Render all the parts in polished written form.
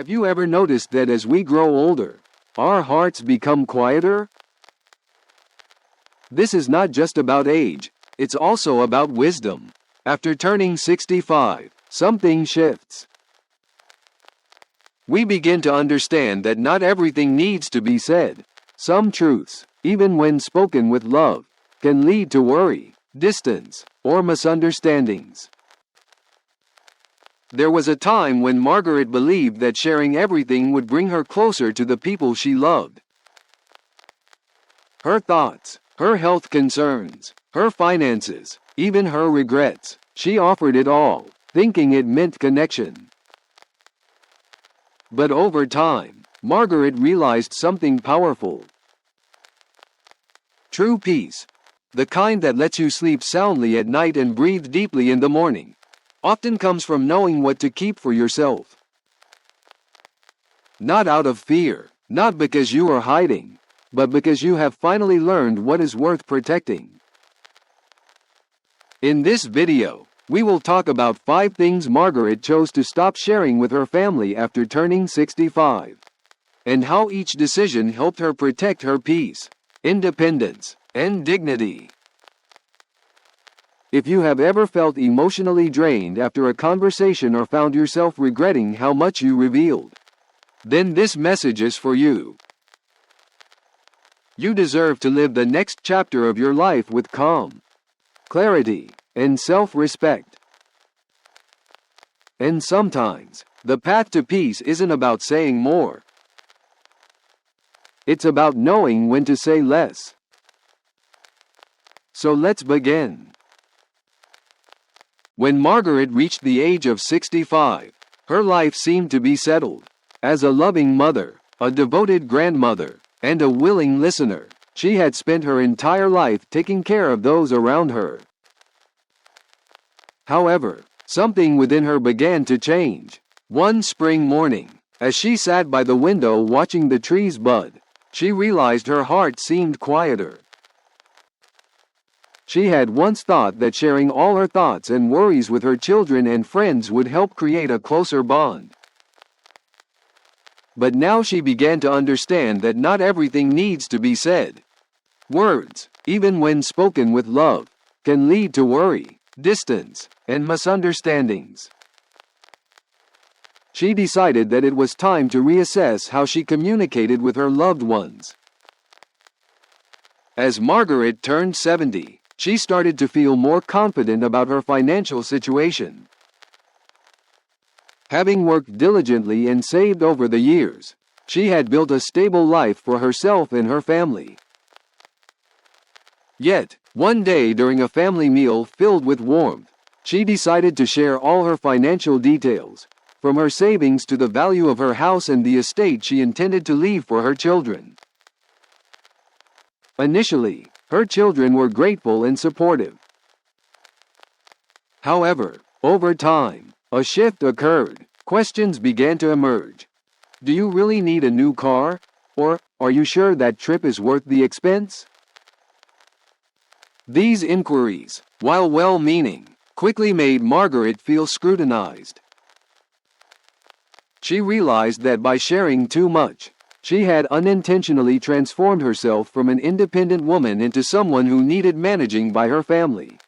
Have you ever noticed that as we grow older, our hearts become quieter? This is not just about age, it's also about wisdom. After turning 65, something shifts. We begin to understand that not everything needs to be said. Some truths, even when spoken with love, can lead to worry, distance, or misunderstandings. There was a time when Margaret believed that sharing everything would bring her closer to the people she loved. Her thoughts, her health concerns, her finances, even her regrets, she offered it all, thinking it meant connection. But over time, Margaret realized something powerful. True peace, the kind that lets you sleep soundly at night and breathe deeply in the morning, often comes from knowing what to keep for yourself. Not out of fear, not because you are hiding, but because you have finally learned what is worth protecting. In this video, we will talk about 5 things Margaret chose to stop sharing with her family after turning 65, and how each decision helped her protect her peace, independence, and dignity. If you have ever felt emotionally drained after a conversation or found yourself regretting how much you revealed, then this message is for you. You deserve to live the next chapter of your life with calm, clarity, and self-respect. And sometimes, the path to peace isn't about saying more. It's about knowing when to say less. So let's begin. When Margaret reached the age of 65, her life seemed to be settled. As a loving mother, a devoted grandmother, and a willing listener, she had spent her entire life taking care of those around her. However, something within her began to change. One spring morning, as she sat by the window watching the trees bud, she realized her heart seemed quieter. She had once thought that sharing all her thoughts and worries with her children and friends would help create a closer bond. But now she began to understand that not everything needs to be said. Words, even when spoken with love, can lead to worry, distance, and misunderstandings. She decided that it was time to reassess how she communicated with her loved ones. As Margaret turned 70, she started to feel more confident about her financial situation. Having worked diligently and saved over the years, she had built a stable life for herself and her family. Yet, one day during a family meal filled with warmth, she decided to share all her financial details, from her savings to the value of her house and the estate she intended to leave for her children. Initially, her children were grateful and supportive. However, over time, a shift occurred. Questions began to emerge. Do you really need a new car? Or, are you sure that trip is worth the expense? These inquiries, while well-meaning, quickly made Margaret feel scrutinized. She realized that by sharing too much, she had unintentionally transformed herself from an independent woman into someone who needed managing by her family.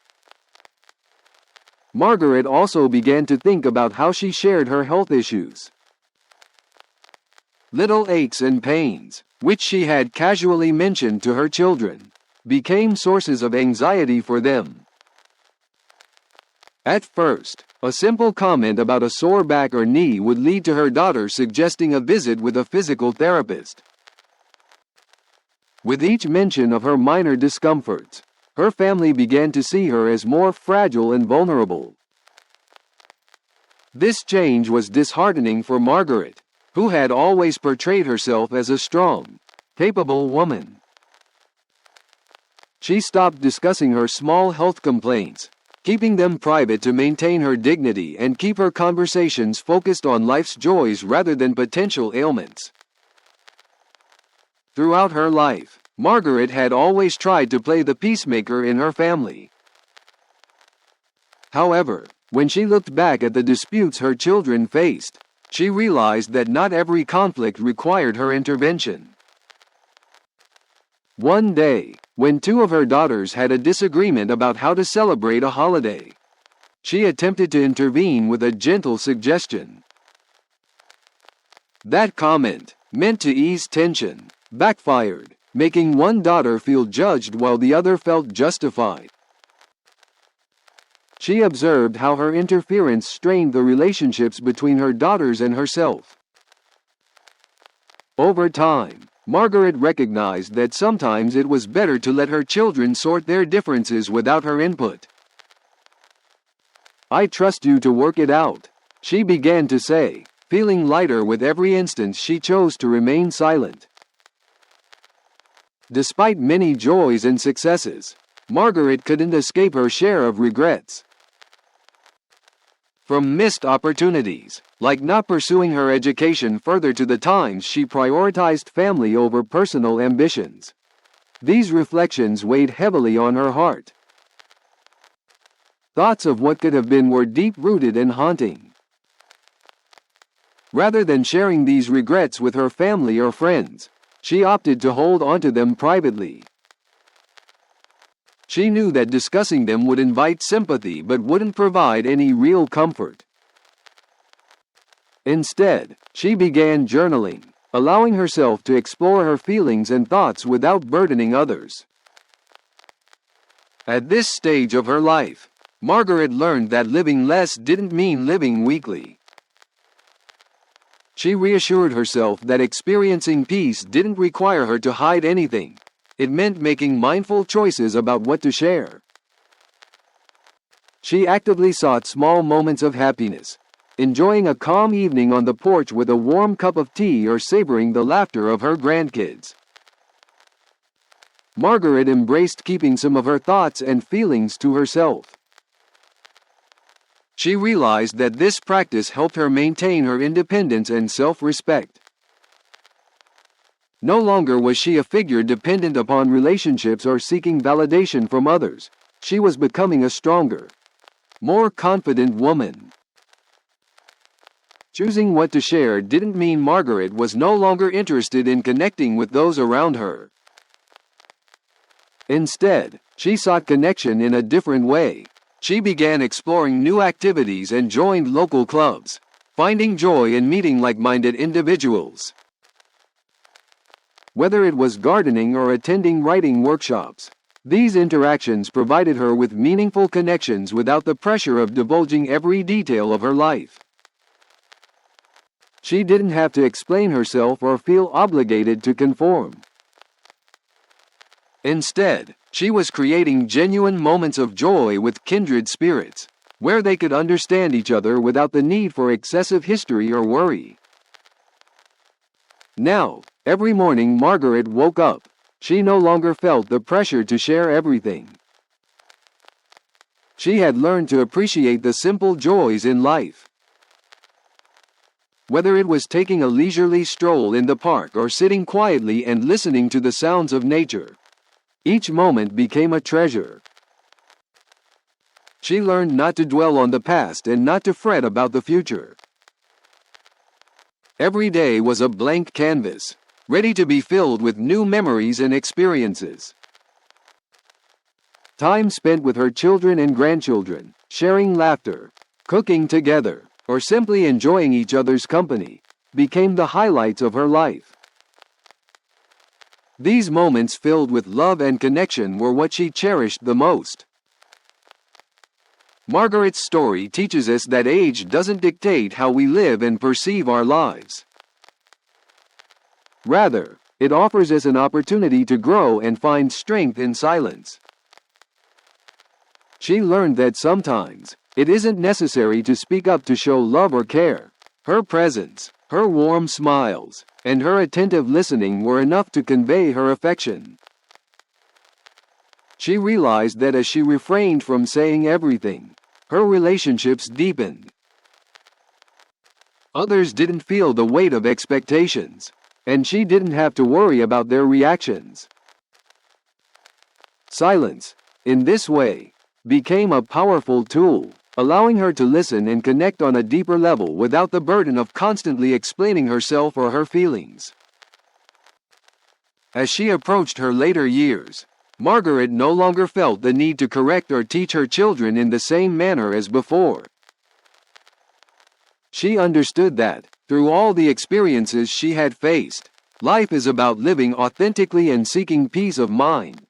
Margaret also began to think about how she shared her health issues. Little aches and pains, which she had casually mentioned to her children, became sources of anxiety for them. At first, a simple comment about a sore back or knee would lead to her daughter suggesting a visit with a physical therapist. With each mention of her minor discomforts, her family began to see her as more fragile and vulnerable. This change was disheartening for Margaret, who had always portrayed herself as a strong, capable woman. She stopped discussing her small health complaints, keeping them private to maintain her dignity and keep her conversations focused on life's joys rather than potential ailments. Throughout her life, Margaret had always tried to play the peacemaker in her family. However, when she looked back at the disputes her children faced, She realized that not every conflict required her intervention. One day, when two of her daughters had a disagreement about how to celebrate a holiday, she attempted to intervene with a gentle suggestion. That comment, meant to ease tension, backfired, making one daughter feel judged while the other felt justified. She observed how her interference strained the relationships between her daughters and herself. Over time, Margaret recognized that sometimes it was better to let her children sort their differences without her input. "I trust you to work it out," she began to say, feeling lighter with every instance she chose to remain silent. Despite many joys and successes, Margaret couldn't escape her share of regrets. From missed opportunities, like not pursuing her education further, to the times she prioritized family over personal ambitions. These reflections weighed heavily on her heart. Thoughts of what could have been were deep-rooted and haunting. Rather than sharing these regrets with her family or friends, she opted to hold onto them privately. She knew that discussing them would invite sympathy but wouldn't provide any real comfort. Instead, she began journaling, allowing herself to explore her feelings and thoughts without burdening others. At this stage of her life, Margaret learned that living less didn't mean living weakly. She reassured herself that experiencing peace didn't require her to hide anything. It meant making mindful choices about what to share. She actively sought small moments of happiness, enjoying a calm evening on the porch with a warm cup of tea or savoring the laughter of her grandkids. Margaret embraced keeping some of her thoughts and feelings to herself. She realized that this practice helped her maintain her independence and self-respect. No longer was she a figure dependent upon relationships or seeking validation from others. She was becoming a stronger, more confident woman. Choosing what to share didn't mean Margaret was no longer interested in connecting with those around her. Instead, she sought connection in a different way. She began exploring new activities and joined local clubs, finding joy in meeting like-minded individuals. Whether it was gardening or attending writing workshops, these interactions provided her with meaningful connections without the pressure of divulging every detail of her life. She didn't have to explain herself or feel obligated to conform. Instead, she was creating genuine moments of joy with kindred spirits, where they could understand each other without the need for excessive history or worry. Now, every morning Margaret woke up, she no longer felt the pressure to share everything. She had learned to appreciate the simple joys in life. Whether it was taking a leisurely stroll in the park or sitting quietly and listening to the sounds of nature, each moment became a treasure. She learned not to dwell on the past and not to fret about the future. Every day was a blank canvas, ready to be filled with new memories and experiences. Time spent with her children and grandchildren, sharing laughter, cooking together, or simply enjoying each other's company, became the highlights of her life. These moments filled with love and connection were what she cherished the most. Margaret's story teaches us that age doesn't dictate how we live and perceive our lives. Rather, it offers us an opportunity to grow and find strength in silence. She learned that sometimes, it isn't necessary to speak up to show love or care. Her presence, her warm smiles, and her attentive listening were enough to convey her affection. She realized that as she refrained from saying everything, her relationships deepened. Others didn't feel the weight of expectations, and she didn't have to worry about their reactions. Silence, in this way, became a powerful tool. allowing her to listen and connect on a deeper level without the burden of constantly explaining herself or her feelings. As she approached her later years, Margaret no longer felt the need to correct or teach her children in the same manner as before. She understood that, through all the experiences she had faced, life is about living authentically and seeking peace of mind.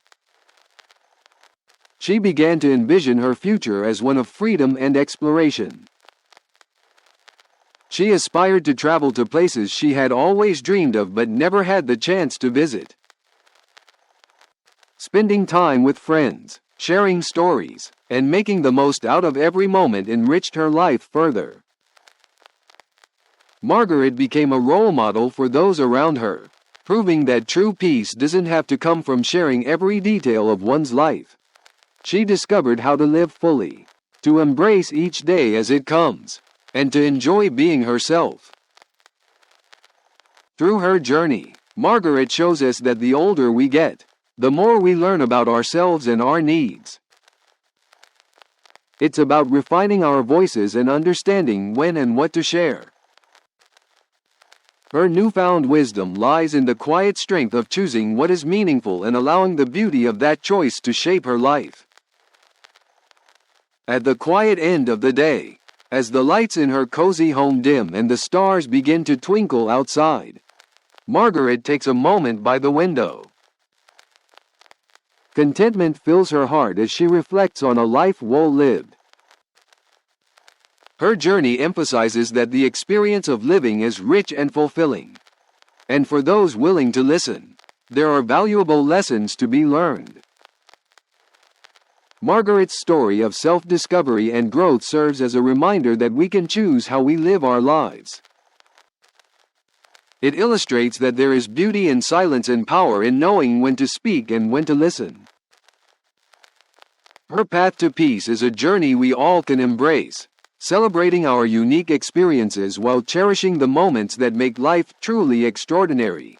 She began to envision her future as one of freedom and exploration. She aspired to travel to places she had always dreamed of but never had the chance to visit. Spending time with friends, sharing stories, and making the most out of every moment enriched her life further. Margaret became a role model for those around her, proving that true peace doesn't have to come from sharing every detail of one's life. She discovered how to live fully, to embrace each day as it comes, and to enjoy being herself. Through her journey, Margaret shows us that the older we get, the more we learn about ourselves and our needs. It's about refining our voices and understanding when and what to share. Her newfound wisdom lies in the quiet strength of choosing what is meaningful and allowing the beauty of that choice to shape her life. At the quiet end of the day, as the lights in her cozy home dim and the stars begin to twinkle outside, Margaret takes a moment by the window. Contentment fills her heart as she reflects on a life well lived. Her journey emphasizes that the experience of living is rich and fulfilling. And for those willing to listen, there are valuable lessons to be learned. Margaret's story of self-discovery and growth serves as a reminder that we can choose how we live our lives. It illustrates that there is beauty in silence and power in knowing when to speak and when to listen. Her path to peace is a journey we all can embrace, celebrating our unique experiences while cherishing the moments that make life truly extraordinary.